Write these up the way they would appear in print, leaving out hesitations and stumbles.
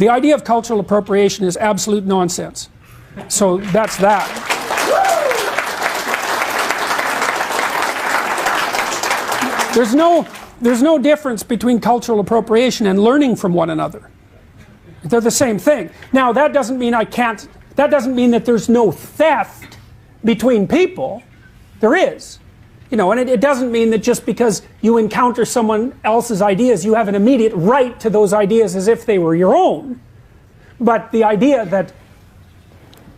The idea of cultural appropriation is absolute nonsense. So that's that. There's no difference between cultural appropriation and learning from one another. They're the same thing. Now that doesn't mean that doesn't mean that there's no theft between people. There is. You know, and it doesn't mean that just because you encounter someone else's ideas, you have an immediate right to those ideas as if they were your own. But the idea that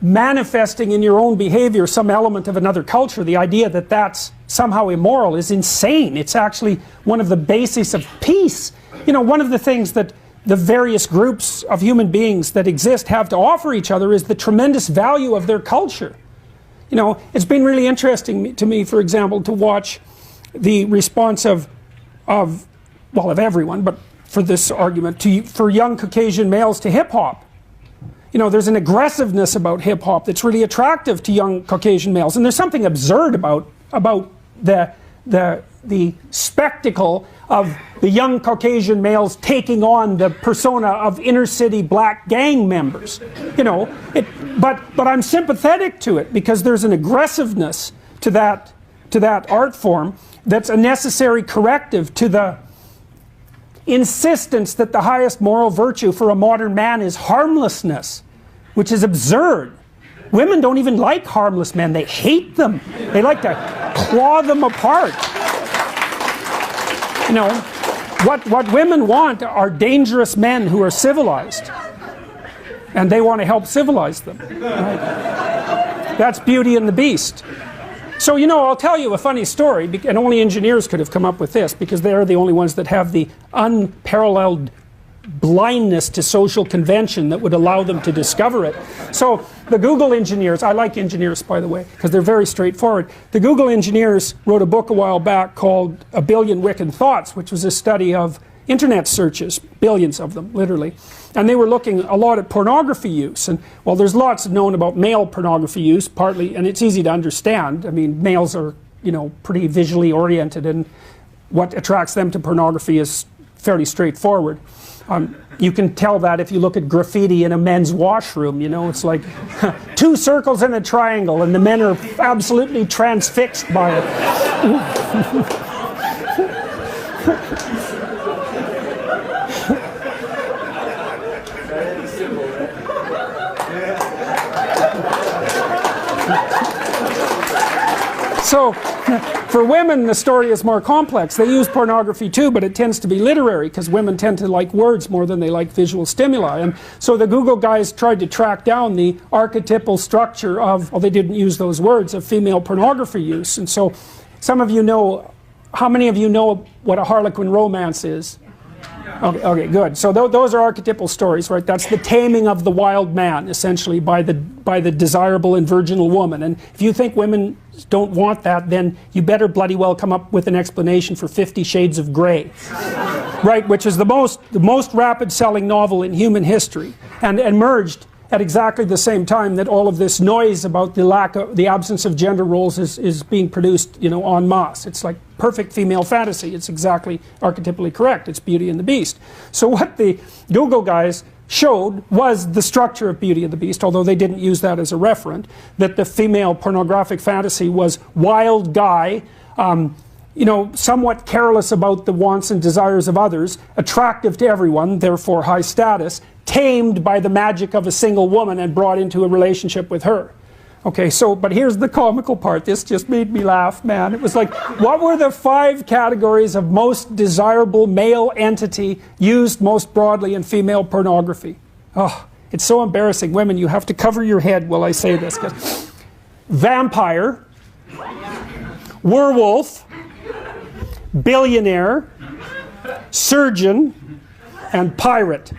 manifesting in your own behavior some element of another culture, the idea that that's somehow immoral is insane. It's actually one of the bases of peace. You know, one of the things that the various groups of human beings that exist have to offer each other is the tremendous value of their culture. You know, it's been really interesting to me, for example, to watch the response of everyone, but for this argument, for young Caucasian males to hip-hop. You know, there's an aggressiveness about hip-hop that's really attractive to young Caucasian males, and there's something absurd about the spectacle of the young Caucasian males taking on the persona of inner-city black gang members. You know, but I'm sympathetic to it because there's an aggressiveness to that art form that's a necessary corrective to the insistence that the highest moral virtue for a modern man is harmlessness, which is absurd. Women don't even like harmless men. They hate them. They like to claw them apart. You know, what women want are dangerous men who are civilized. And they want to help civilize them. Right? That's Beauty and the Beast. So, you know, I'll tell you a funny story, and only engineers could have come up with this, because they're the only ones that have the unparalleled blindness to social convention that would allow them to discover it. So the Google engineers, I like engineers by the way, because they're very straightforward. The Google engineers wrote a book a while back called A Billion Wicked Thoughts, which was a study of internet searches, billions of them, literally. And they were looking a lot at pornography use. And, well, there's lots known about male pornography use, partly, and it's easy to understand. I mean, males are, you know, pretty visually oriented, and what attracts them to pornography is fairly straightforward. You can tell that if you look at graffiti in a men's washroom. You know, it's like 2 circles and a triangle, and the men are absolutely transfixed by it. So, for women, the story is more complex. They use pornography too, but it tends to be literary, because women tend to like words more than they like visual stimuli. And so the Google guys tried to track down the archetypal structure of, well, they didn't use those words, of female pornography use. And so, some of you know, how many of you know what a Harlequin romance is? Okay, good. So those are archetypal stories, right? That's the taming of the wild man, essentially, by the desirable and virginal woman. And if you think women don't want that, then you better bloody well come up with an explanation for 50 Shades of Grey, right? Which is the most rapid-selling novel in human history, and emerged at exactly the same time that all of this noise about the absence of gender roles is being produced, you know, en masse. It's like perfect female fantasy. It's exactly archetypally correct. It's Beauty and the Beast. So what the Google guys showed was the structure of Beauty and the Beast, although they didn't use that as a referent, that the female pornographic fantasy was wild guy, you know, somewhat careless about the wants and desires of others, attractive to everyone, therefore high status, tamed by the magic of a single woman and brought into a relationship with her. Okay, so, but here's the comical part. This just made me laugh, man. It was like, what were the 5 categories of most desirable male entity used most broadly in female pornography? Oh, it's so embarrassing. Women, you have to cover your head while I say this. Vampire, werewolf, billionaire, surgeon, and pirate.